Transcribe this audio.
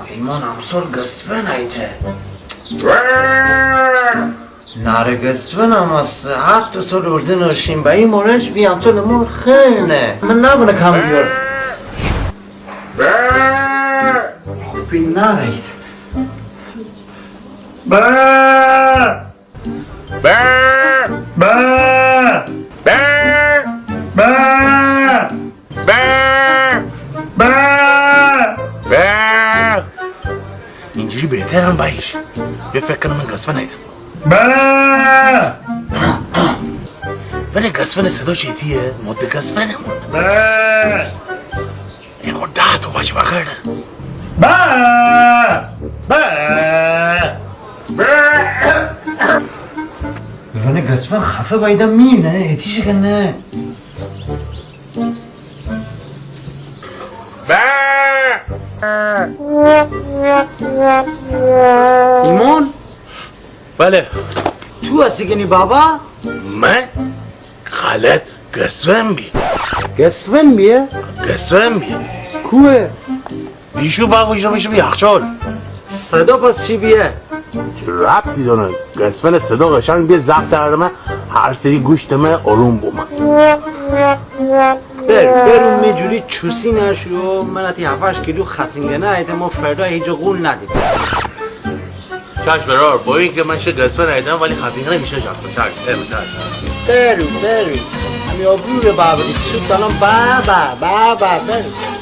ایمان امسال گستون ایته ناره گستون هم است حتی سال ارزه نشیم با این مورش بی امسال امون خیلی من نبونه کم بیار بی ناره ایته اینجوری بهترم باید به فکر من گسفن ایدم ولی گسفن صدا چیتیه مده گسفن این مده تو باش بکرده بفنه گسفن خفه بایدم میم نه ایتیشه که نه ایمان بله تو هستی کنی بابا؟ من غلط گسفن بی گسفن بیه؟ گسفن بی کوه؟ بیشو باقوشو میشه بی یخچال صدا پس چی بیه؟ ربطی دونه گسفن صدا قشنگ بی زبط دردمه هر سری گوشت من آروم بومه برون میجوری چوسی نشو من اتی 7 کیلو خسینگه نه ایده ما فردا هیچ قول ندید چشم برار با این که من شه گسفن ایدم ولی خسینگه نمیشه جفت چشم برون همی آبرو رو بابا سود دانم بابا برون